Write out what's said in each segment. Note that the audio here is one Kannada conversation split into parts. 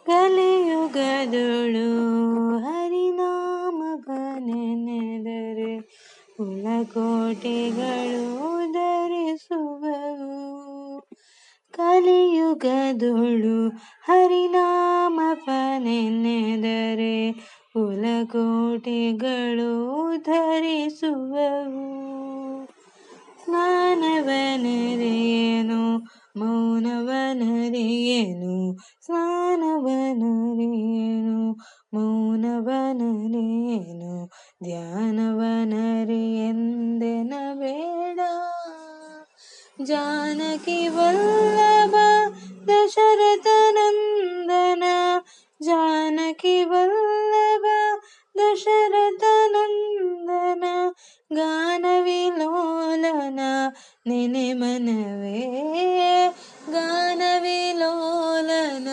ಕಲಿಯುಗದೊಳು ಹರಿನಾಮವ ನೆನೆದರೆ ಕುಲಕೋಟೆಗಳು ಧರಿಸುವವು. ಕಲಿಯುಗದೊಳು ಹರಿನಾಮವ ನೆನೆದರೆ ಕುಲಕೋಟೆಗಳು ಧರಿಸುವವು. ಸ್ನಾನವನರಿಯೇನು ಮೌನವನರಿಯೇನು ಸ್ನಾನವನರಿಯೇನು ಮೌನವನರಿಯೇನು ಧ್ಯಾನವನರಿಯೆಂದೆನಬೇಡ. ಜಾನಕಿ ವಲ್ಲಭ ದಶರಥ ನಂದನ ಜಾನಕಿ ವಲ್ಲಭ ದಶರಥ ನಂದನ ಗಾನವಿಲೋಲನ ನೆನೆ ಮನವೇ ಗಾನವಿಲೋಲನ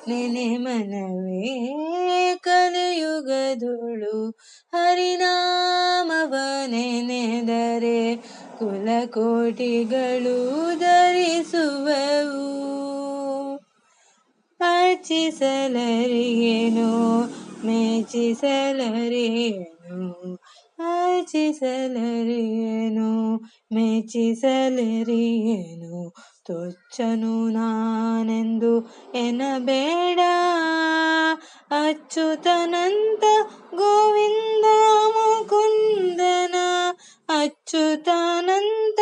ನೆನೆ ಮನವೇ. ಕಲಿಯುಗದೊಳು ಹರಿನಾಮವ ನೆನೆದರೆ ಕುಲಕೋಟಿಗಳು ಧರಿಸುವವು. ಅರ್ಚಿಸಲರಿಯೇನು ಮೆಚ್ಚಿಸಲರಿಯೇನು ಅರ್ಚಿಸಲರಿಯೇನು ಮೆಚ್ಚಿಸಲರಿಯೇನು ತುಚ್ಛನು ನಾನೆಂದು ಎನ್ನಬೇಡ. ಅಚ್ಯುತಾನಂತ ಗೋವಿಂದ ಮುಕುಂದನ ಅಚ್ಯುತಾನಂತ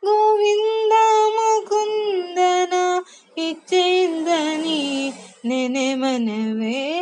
ಗೋವಿಂದ ಮುಕುಂದನ ಇಚ್ಛೆಯಿಂದ ನೀ ನೆನೆ ಮನವೇ